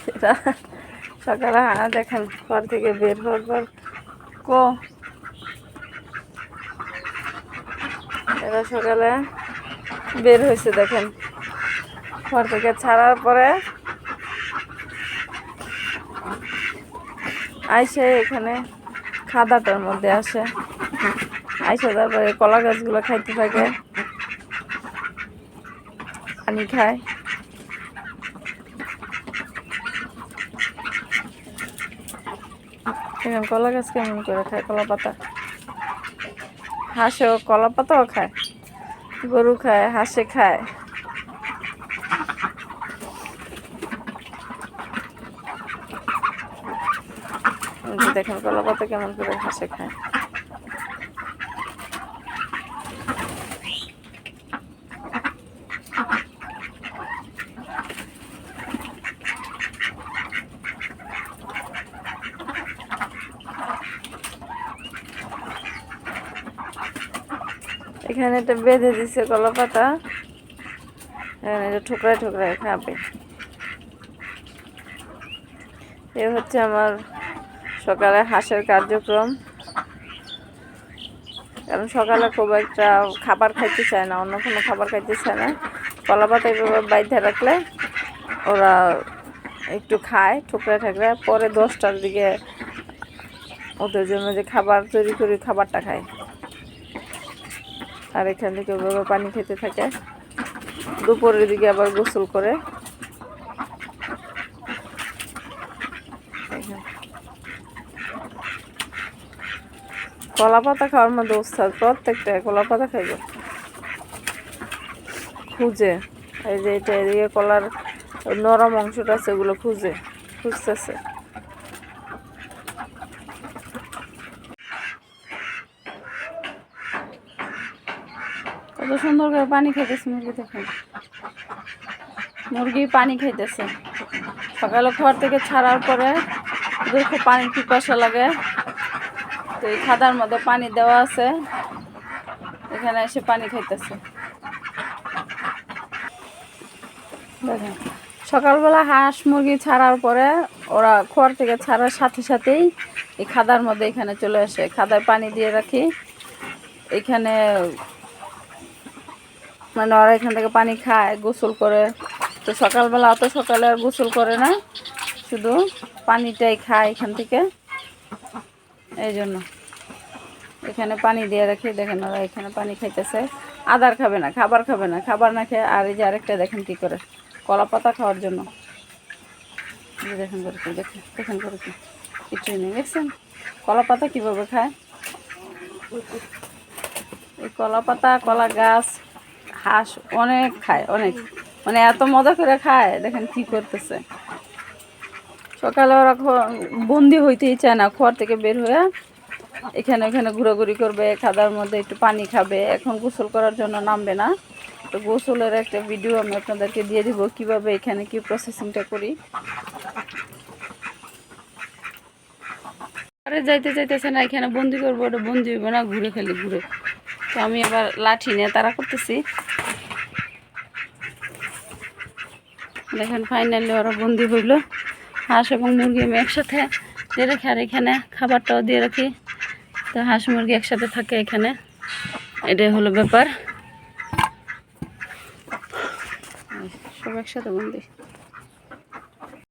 সেটা সকালে দেখেন ঘর থেকে বের হওয়ার পর কো এরা সকালে বের হয়েছে দেখেন ঘর থেকে ছাড়ার পরে আইসে এখানে খাদাটার মধ্যে আসে, আইসে তারপরে কলা গাছগুলো খাইতে থাকে, পানি খায়। এখন কলা গাছ কেমন করে খায়? কলা পাতা, হাঁসেও কলা পাতাও খায়, গরু খায়, হাঁসে খায়। দেখেন কলা পাতা কেমন করে হাঁসে খায়। এখানে এটা বেঁধে দিছে কলা পাতা, এখানে এটা ঠোকরায় ঠোকরায় খাবে। এ হচ্ছে আমার সকালে হাঁসের কার্যক্রম। কারণ সকালে খুব একটা খাবার খাইতে চায় না, অন্য কোনো খাবার খাইতে চায় না। কলা পাতা এভাবে বাইধে রাখলে ওরা একটু খায় ঠোকরায় ঠোকরায়, পরে 10টার দিকে ওদের জন্য যে খাবার তৈরি করি খাবারটা খায়। আর এখান থেকে ওভাবে পানি খেতে থাকে। দুপুরের দিকে আবার গোসল করে। কলা পাতা খাওয়ার মধ্যে উস্তাদ, প্রত্যেকটা কলা পাতা খাইবে, খুঁজে। এই যে এটা এদিকে কলার নরম অংশটা আছে, ওগুলো খুঁজতেছে। কত সুন্দর করে পানি খাইতেছে মুরগি। দেখেন মুরগি পানি খাইতেছে। সকালে ঘর থেকে ছাড়ার পরে ওদের খুব পানির পিপাসা লাগে, তো এই খাদার মধ্যে পানি দেওয়া আছে, এখানে এসে পানি খাইতেছে। দেখেন সকালবেলা হাঁস মুরগি ছাড়ার পরে ওরা খড় থেকে ছাড়ার সাথে সাথেই এই খাদার মধ্যে এখানে চলে আসে। খাদায় পানি দিয়ে রাখি, এখানে মানে ওরা এখান থেকে পানি খায়, গোসল করে। তো সকালবেলা অত সকালে আর গোসল করে না, শুধু পানিটাই খায় এখান থেকে। এই জন্য এখানে পানি দিয়ে রাখি। দেখেন ওরা এখানে পানি খাইতেছে। আদার খাবে না, খাবার খাবে না, খাবার না খেয়ে। আর এই যে আরেকটা দেখেন কি করে, কলা পাতা খাওয়ার জন্য। দেখেন করে কি, দেখেন করে কি, কিছুই নেই। দেখছেন কলা পাতা কীভাবে খায়? এই কলা পাতা, কলা গাছ হাঁস অনেক খায়, অনেক, মানে এত মজা করে খায়। দেখেন কি করতেছে। সকালে ওরা বন্দি হইতেই চায় না, খড় থেকে বের হয়ে এখানে ওখানে ঘোরাঘুরি করবে, খাদার মধ্যে একটু পানি খাবে। এখন গোসল করার জন্য নামবে না। তো গোসলের একটা ভিডিও আমি আপনাদেরকে দিয়ে দিব, কিভাবে এখানে কি প্রসেসিংটা করি। আরে যাইতেছে না, এখানে বন্দি করবো, ওটা বন্দি হইব না, ঘুরে খালি ঘুরে। তো আমি এবার লাঠি নিয়ে তাড়া করতেছি। দেখেন ফাইনালি ওরা বন্দি হইল। হাঁস এবং মুরগি আমি একসাথে দিয়ে রাখি, আর এখানে খাবারটাও দিয়ে রাখি। তো হাঁস মুরগি একসাথে থাকে এখানে, এটাই হলো ব্যাপার। সব একসাথে বন্দি।